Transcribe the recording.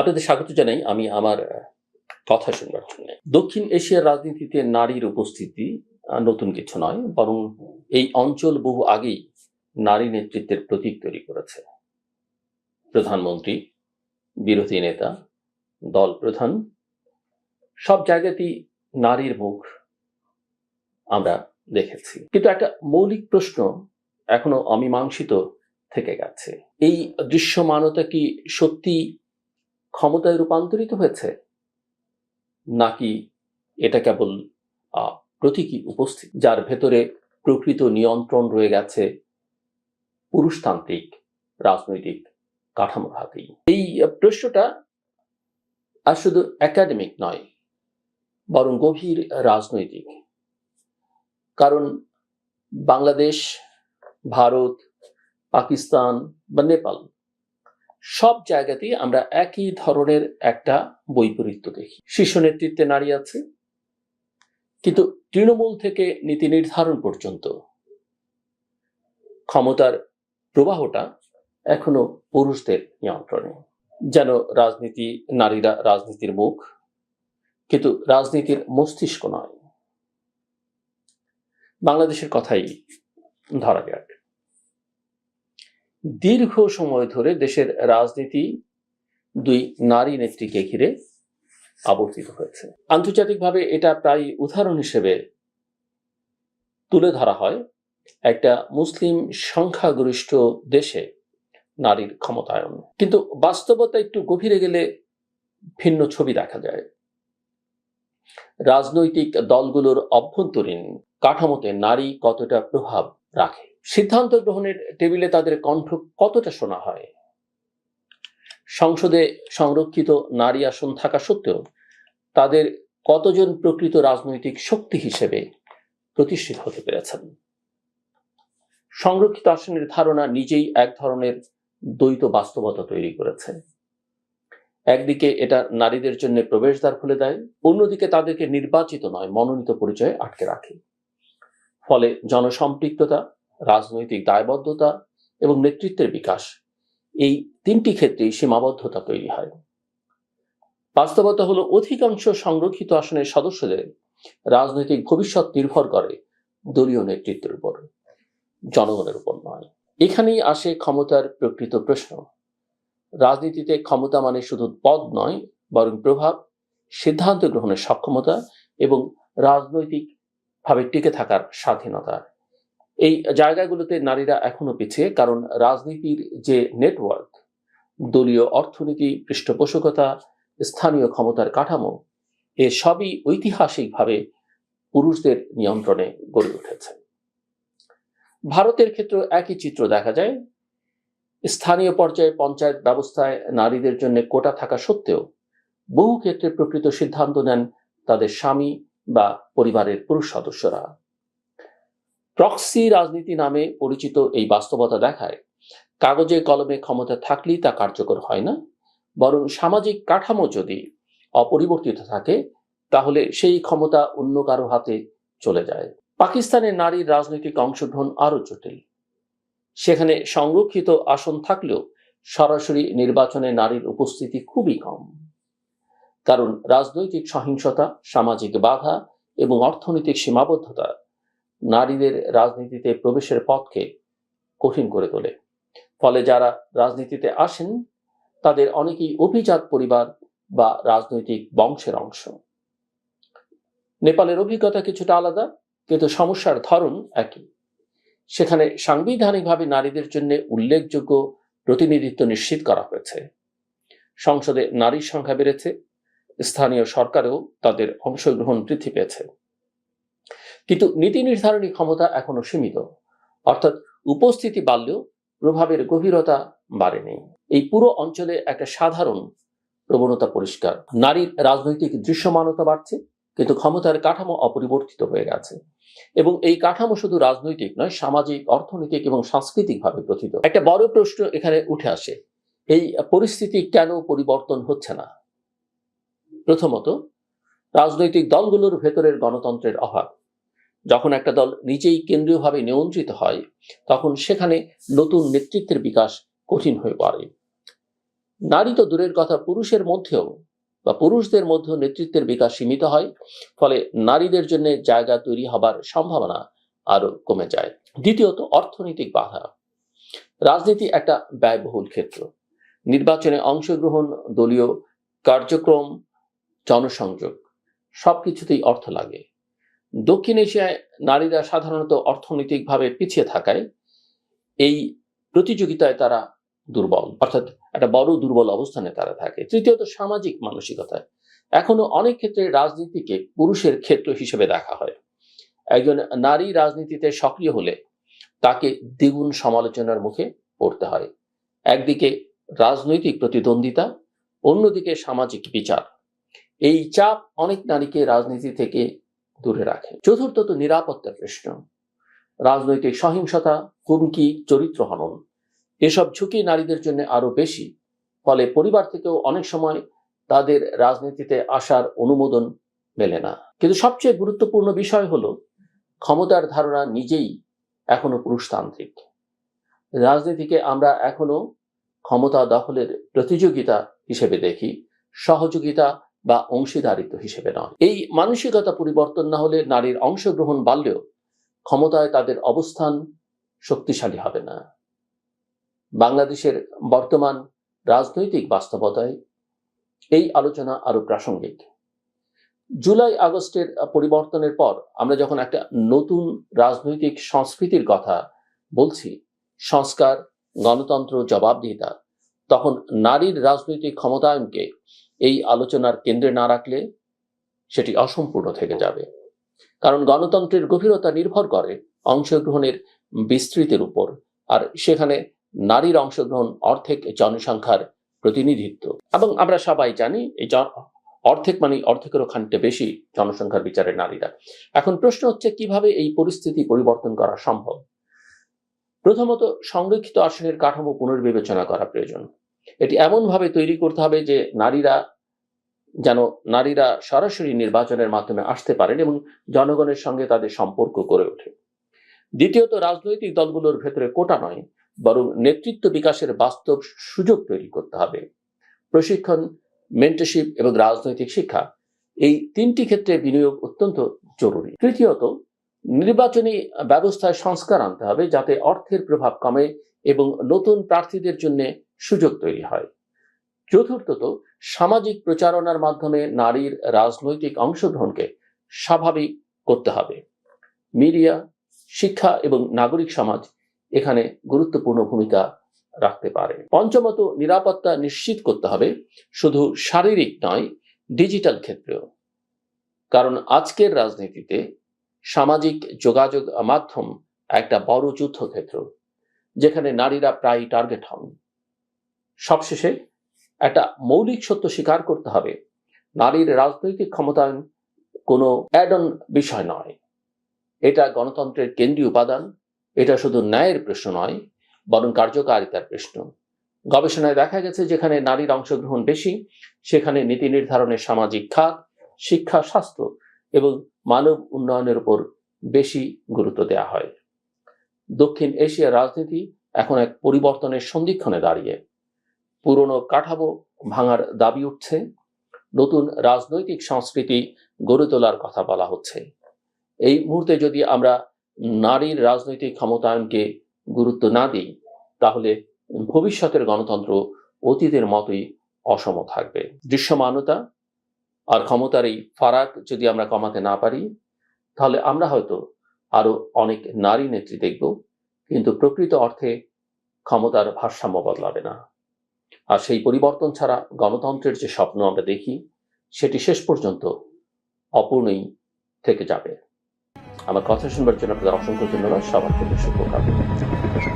আপনাদের স্বাগত জানাই আমি আমার কথা শুনবার জন্য। দক্ষিণ এশিয়ার রাজনীতিতে নারীর উপস্থিতি নতুন কিছু নয়, বরং এই অঞ্চল বহু আগেই নারী নেতৃত্বের প্রতীক তৈরি করেছে। প্রধানমন্ত্রী, বিরোধী নেতা, দল প্রধান সব জায়গাতেই নারীর মুখ আমরা দেখেছি। কিন্তু একটা মৌলিক প্রশ্ন এখনো অমীমাংসিত থেকে গেছে। এই দৃশ্যমানতা কি সত্যি ক্ষমতায় রূপান্তরিত হয়েছে, নাকি এটা কেবল প্রতীকী উপস্থিতি যার ভেতরে প্রকৃত নিয়ন্ত্রণ রয়ে গেছে পুরুষতান্ত্রিক রাজনৈতিক কাঠামোর হাতেই? এই প্রশ্নটা আর শুধু একাডেমিক নয়, বরং গভীর রাজনৈতিক। কারণ বাংলাদেশ, ভারত, পাকিস্তান বা নেপাল সব জায়গাতেই আমরা একই ধরনের একটা বৈপরীত্য দেখি। শীর্ষ নেতৃত্বে নারী আছে, কিন্তু তৃণমূল থেকে নীতি নির্ধারণ পর্যন্ত ক্ষমতার প্রবাহটা এখনো পুরুষদের নিয়ন্ত্রণে। যেন নারীরা রাজনীতির মুখ, কিন্তু রাজনীতির মস্তিষ্ক নয়। বাংলাদেশের কথাই ধরা যাক। দীর্ঘ সময় ধরে দেশের রাজনীতি দুই নারী নেত্রীকে ঘিরে আবর্তিত হয়েছে। আন্তর্জাতিকভাবে এটা প্রায় উদাহরণ হিসেবে তুলে ধরা হয় একটা মুসলিম সংখ্যাগরিষ্ঠ দেশে নারীর ক্ষমতায়ন। কিন্তু বাস্তবতা একটু গভীরে গেলে ভিন্ন ছবি দেখা যায়। রাজনৈতিক দলগুলোর অভ্যন্তরীণ কাঠামোতে নারী কতটা প্রভাব রাখে, সিদ্ধান্ত গ্রহণের টেবিলে তাদের কণ্ঠ কতটা শোনা হয়, সংসদে সংরক্ষিত নারী আসন থাকা সত্ত্বেও তাদের কতজন প্রকৃত রাজনৈতিক শক্তি হিসেবে প্রতিষ্ঠিত হতে পেরেছেন। সংরক্ষিত আসনের ধারণা নিজেই এক ধরনের দ্বৈত বাস্তবতা তৈরি করেছে। একদিকে এটা নারীদের জন্য প্রবেশদ্বার খুলে দেয়, অন্যদিকে তাদেরকে নির্বাচিত নয় মনোনীত পরিচয়ে আটকে রাখে। ফলে জনসম্পৃক্ততা, রাজনৈতিক দায়বদ্ধতা এবং নেতৃত্বের বিকাশ, এই তিনটি ক্ষেত্রেই সীমাবদ্ধতা তৈরি হয়। বাস্তবতা হলো অধিকাংশ সংরক্ষিত আসনের সদস্যদের রাজনৈতিক ভবিষ্যৎ নির্ভর করে দলীয় নেতৃত্বের উপর, জনগণের উপর নয়। এখানেই আসে ক্ষমতার প্রকৃত প্রশ্ন। রাজনীতিতে ক্ষমতা মানে শুধু পদ নয়, বরং প্রভাব, সিদ্ধান্ত গ্রহণের সক্ষমতা এবং রাজনৈতিকভাবে টিকে থাকার স্বাধীনতা। এই জায়গাগুলোতে নারীরা এখনো পিছিয়ে, কারণ রাজনীতির যে নেটওয়ার্ক, দলীয় অর্থনীতি, পৃষ্ঠপোষকতা, স্থানীয় ক্ষমতার কাঠামো, এ সবই ঐতিহাসিকভাবে পুরুষদের নিয়ন্ত্রণে গড়ে উঠেছে। ভারতের ক্ষেত্রে একই চিত্র দেখা যায়। স্থানীয় পর্যায়ে পঞ্চায়েত ব্যবস্থায় নারীদের জন্য কোটা থাকা সত্ত্বেও বহু ক্ষেত্রে প্রকৃত সিদ্ধান্ত নেন তাদের স্বামী বা পরিবারের পুরুষ সদস্যরা। প্রক্সি রাজনীতি নামে পরিচিত এই বাস্তবতা দেখায় কাগজে কলমে ক্ষমতা থাকলেই তা কার্যকর হয় না, বরং সামাজিক কাঠামো যদি অপরিবর্তিত থাকে তাহলে সেই ক্ষমতা অন্য কারো হাতে চলে যায়। পাকিস্তানের নারীর রাজনৈতিক অংশগ্রহণ আরো জটিল। সেখানে সংরক্ষিত আসন থাকলেও সরাসরি নির্বাচনে নারীর উপস্থিতি খুবই কম, কারণ রাজনৈতিক সহিংসতা, সামাজিক বাধা এবং অর্থনৈতিক সীমাবদ্ধতা নারীদের রাজনীতিতে প্রবেশের পথকে কঠিন করে তোলে। ফলে যারা রাজনীতিতে আসেন তাদের অনেকেই অভিজাত পরিবার বা রাজনৈতিক বংশের অংশ। নেপালের অভিজ্ঞতা কিছুটা আলাদা, কিন্তু সমস্যার ধরন একই। সেখানে সাংবিধানিকভাবে নারীদের জন্য উল্লেখযোগ্য প্রতিনিধিত্ব নিশ্চিত করা হয়েছে। সংসদে নারীর সংখ্যা বেড়েছে, স্থানীয় সরকারেও তাদের অংশগ্রহণ বৃদ্ধি পেয়েছে। কিন্তু নীতি নির্ধারণী ক্ষমতা এখনো সীমিত, অর্থাৎ উপস্থিতি বাড়লেও প্রভাবের গভীরতা বাড়েনি। এই পুরো অঞ্চলে একটা সাধারণ প্রবণতা পরিষ্কার: নারীর রাজনৈতিক দৃশ্যমানতা বাড়ছে, কিন্তু ক্ষমতার কাঠামো অপরিবর্তিত হয়ে গেছে। এবং এই কাঠামো শুধু রাজনৈতিক নয়, সামাজিক, অর্থনৈতিক এবং সাংস্কৃতিকভাবে প্রথিত। একটা বড় প্রশ্ন এখানে উঠে আসে, এই পরিস্থিতি কেন পরিবর্তন হচ্ছে না? প্রথমত, রাজনৈতিক দলগুলোর ভেতরের গণতন্ত্রের অভাব। যখন একটা দল নিজেই কেন্দ্রীয়ভাবে নিয়ন্ত্রিত হয়, তখন সেখানে নতুন নেতৃত্বের বিকাশ কঠিন হয়ে পড়ে। নারী তো দূরের কথা, পুরুষের মধ্যেও বা পুরুষদের মধ্যেও নেতৃত্বের বিকাশ সীমিত হয়, ফলে নারীদের জন্য জায়গা তৈরি হবার সম্ভাবনা আরো কমে যায়। দ্বিতীয়ত, অর্থনৈতিক বাধা। রাজনীতি একটা ব্যয়বহুল ক্ষেত্র। নির্বাচনে অংশগ্রহণ, দলীয় কার্যক্রম, জনসংযোগ সবকিছুতেই অর্থ লাগে। দক্ষিণ এশিয়ায় নারীরা সাধারণত অর্থনৈতিকভাবে পিছিয়ে থাকায় এই প্রতিযোগিতায় তারা দুর্বল, অর্থাৎ একটা বড় দুর্বল অবস্থানে তারা থাকে। তৃতীয়ত, সামাজিক মানসিকতা। এখনো অনেক ক্ষেত্রে রাজনীতিকে পুরুষের ক্ষেত্র হিসেবে দেখা হয়। একজন নারী রাজনীতিতে সক্রিয় হলে তাকে দ্বিগুণ সমালোচনার মুখে পড়তে হয়। একদিকে রাজনৈতিক প্রতিদ্বন্দ্বিতা, অন্যদিকে সামাজিক বিচার। এই চাপ অনেক নারীকে রাজনীতি থেকে দূরে রাখে। চতুর্থত, নিরাপত্তার প্রশ্ন। রাজনৈতিক সহিংসতা, হুমকি, চরিত্র হনন এসব ঝুঁকি নারীদের জন্য আরো বেশি। ফলে পরিবার থেকেও অনেক সময় তাদের রাজনীতিতে আসার অনুমোদন মেলে না। কিন্তু সবচেয়ে গুরুত্বপূর্ণ বিষয় হলো, ক্ষমতার ধারণা নিজেই এখনো পুরুষতান্ত্রিক। রাজনীতিকে আমরা এখনো ক্ষমতা দখলের প্রতিযোগিতা হিসেবে দেখি, সহযোগিতা বা অংশীদারিত্ব হিসেবে নয়। এই মানসিকতা পরিবর্তন না হলে নারীর অংশগ্রহণ বাড়লেও ক্ষমতায় তাদের অবস্থান শক্তিশালী হবে না। বাংলাদেশের বর্তমান রাজনৈতিক বাস্তবতায় এই আলোচনা আরো প্রাসঙ্গিক। জুলাই আগস্টের পরিবর্তনের পর আমরা যখন একটা নতুন রাজনৈতিক সংস্কৃতির কথা বলছি, সংস্কার, গণতন্ত্র, জবাবদিহিতা, তখন নারীর রাজনৈতিক ক্ষমতায়নকে এই আলোচনার কেন্দ্রে না রাখলে সেটি অসম্পূর্ণ থেকে যাবে। কারণ গণতন্ত্রের গভীরতা নির্ভর করে অংশগ্রহণের বিস্তৃতির উপর, আর সেখানে নারীর অংশগ্রহণ অর্ধেক জনসংখ্যার প্রতিনিধিত্ব। এবং আমরা সবাই জানি এই অর্ধেক মানে অর্ধেকেরও খানিকটা বেশি জনসংখ্যার বিচারে নারীরা। এখন প্রশ্ন হচ্ছে, কিভাবে এই পরিস্থিতি পরিবর্তন করা সম্ভব? প্রথমত, সংরক্ষিত আসনের কাঠামো পুনর্বিবেচনা করা প্রয়োজন। এটি এমনভাবে তৈরি করতে হবে যে নারীরা সরাসরি নির্বাচনের মাধ্যমে আসতে পারেন এবং জনগণের সঙ্গে তাদের সম্পর্ক গড়ে ওঠে। দ্বিতীয়ত, রাজনৈতিক দলগুলোর ভেতরে কোটা নয়, বরং নেতৃত্ব বিকাশের বাস্তব সুযোগ তৈরি করতে হবে। প্রশিক্ষণ, মেন্টরশিপ এবং রাজনৈতিক শিক্ষা, এই তিনটি ক্ষেত্রে বিনিয়োগ অত্যন্ত জরুরি। তৃতীয়ত, নির্বাচনী ব্যবস্থায় সংস্কার আনতে হবে যাতে অর্থের প্রভাব কমে এবং নতুন প্রার্থীদের জন্য সুযোগ তৈরি হয়। চতুর্থত, সামাজিক প্রচারণার মাধ্যমে নারীর রাজনৈতিক অংশগ্রহণকে স্বাভাবিক করতে হবে। মিডিয়া, শিক্ষা এবং নাগরিক সমাজ এখানে গুরুত্বপূর্ণ ভূমিকা রাখতে পারে। পঞ্চমত, নিরাপত্তা নিশ্চিত করতে হবে, শুধু শারীরিক নয়, ডিজিটাল ক্ষেত্রেও। কারণ আজকের রাজনীতিতে সামাজিক যোগাযোগ মাধ্যম একটা বড় যুদ্ধক্ষেত্র, যেখানে নারীরা প্রায় টার্গেট হন। সবশেষে একটা মৌলিক সত্য স্বীকার করতে হবে, নারীর রাজনৈতিক ক্ষমতায়ন কোনো অ্যাড অন বিষয় নয়, এটা গণতন্ত্রের কেন্দ্রীয় উপাদান। এটা শুধু ন্যায়ের প্রশ্ন নয়, বরং কার্যকারিতার প্রশ্ন। গবেষণায় দেখা গেছে, যেখানে নারীর অংশগ্রহণ বেশি, সেখানে নীতি নির্ধারণের সামাজিক খাত, শিক্ষা, স্বাস্থ্য এবং মানব উন্নয়নের উপর বেশি গুরুত্ব দেওয়া হয়। দক্ষিণ এশিয়ার রাজনীতি এখন এক পরিবর্তনের সন্ধিক্ষণে দাঁড়িয়ে। পুরনো কাঠামো ভাঙার দাবি উঠছে, নতুন রাজনৈতিক সংস্কৃতি গড়ে তোলার কথা বলা হচ্ছে। এই মুহূর্তে যদি আমরা নারীর রাজনৈতিক ক্ষমতায়নকে গুরুত্ব না দিই, তাহলে ভবিষ্যতের গণতন্ত্র অতীতের মতোই অসম থাকবে। দৃশ্যমানতা আর ক্ষমতার এই ফারাক যদি আমরা কমাতে না পারি, তাহলে আমরা হয়তো আরো অনেক নারী নেত্রী দেখব, কিন্তু প্রকৃত অর্থে ক্ষমতার ভারসাম্য বদলাবে না। আর সেই পরিবর্তন ছাড়া গণতন্ত্রের যে স্বপ্ন আমরা দেখি, সেটি শেষ পর্যন্ত অপূর্ণই থেকে যাবে। আমার কথা শুনবার জন্য আপনাদের অসংখ্য ধন্যবাদ। সবার প্রতি শুভকামনা।